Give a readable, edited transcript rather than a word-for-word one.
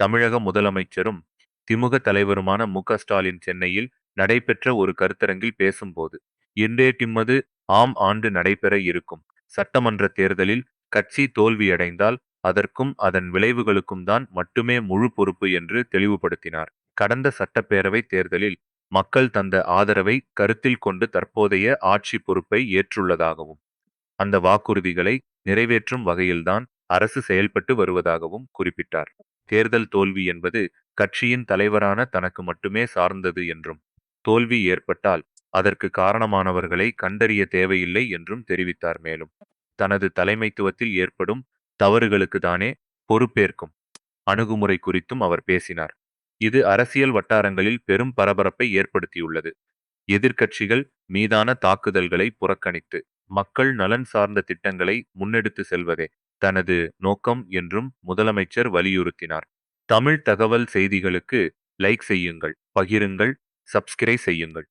தமிழக முதலமைச்சரும் திமுக தலைவருமான மு.க. ஸ்டாலின் சென்னையில் நடைபெற்ற ஒரு கருத்தரங்கில் பேசும்போது, இன்றையதிமது ஆம் ஆண்டு நடைபெற இருக்கும் சட்டமன்ற தேர்தலில் கட்சி தோல்வியடைந்தால் அதற்கும் அதன் விளைவுகளுக்கும் தான் மட்டுமே முழு பொறுப்பு என்று தெளிவுபடுத்தினார். கடந்த சட்டப்பேரவை தேர்தலில் மக்கள் தந்த ஆதரவை கருத்தில் கொண்டு தற்போதைய ஆட்சி பொறுப்பை ஏற்றுள்ளதாகவும், அந்த வாக்குறுதிகளை நிறைவேற்றும் வகையில்தான் அரசு செயல்பட்டு வருவதாகவும் குறிப்பிட்டார். தேர்தல் தோல்வி என்பது கட்சியின் தலைவரான தனக்கு மட்டுமே சார்ந்தது என்றும், தோல்வி ஏற்பட்டால் அதற்கு காரணமானவர்களை கண்டறிய தேவையில்லை என்றும் தெரிவித்தார். மேலும் தனது தலைமைத்துவத்தில் ஏற்படும் தவறுகளுக்கு தானே பொறுப்பேற்கும் அணுகுமுறை குறித்தும் அவர் பேசினார். இது அரசியல் வட்டாரங்களில் பெரும் பரபரப்பை ஏற்படுத்தியுள்ளது. எதிர்க்கட்சிகள் மீதான தாக்குதல்களை புறக்கணித்து மக்கள் நலன் சார்ந்த திட்டங்களை முன்னெடுத்து செல்வதே தனது நோக்கம் என்றும் முதலமைச்சர் வலியுறுத்தினார். தமிழ் தகவல் செய்திகளுக்கு லைக் செய்யுங்கள், பகிருங்கள், சப்ஸ்கிரைப் செய்யுங்கள்.